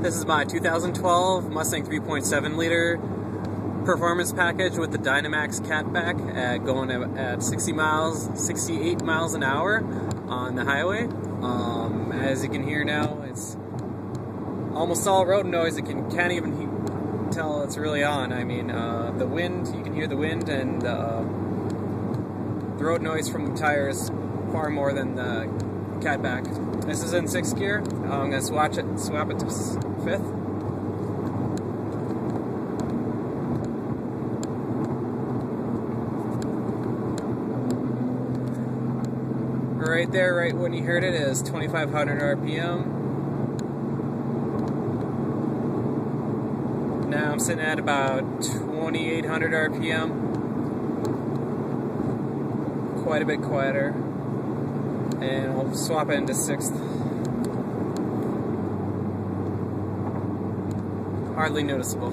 This is my 2012 Mustang 3.7 liter performance package with the Dynomax catback going at 68 miles an hour on the highway. As you can hear now, it's almost all road noise. You can't even tell it's really on. I mean, the wind, you can hear the wind, and the road noise from the tires far more than the catback. This is in 6th gear. I'm going to swap it to 5th. Right there, right when you heard it, is 2,500 RPM. Now I'm sitting at about 2,800 RPM. Quite a bit quieter. And I'll swap it into 6th. Hardly noticeable.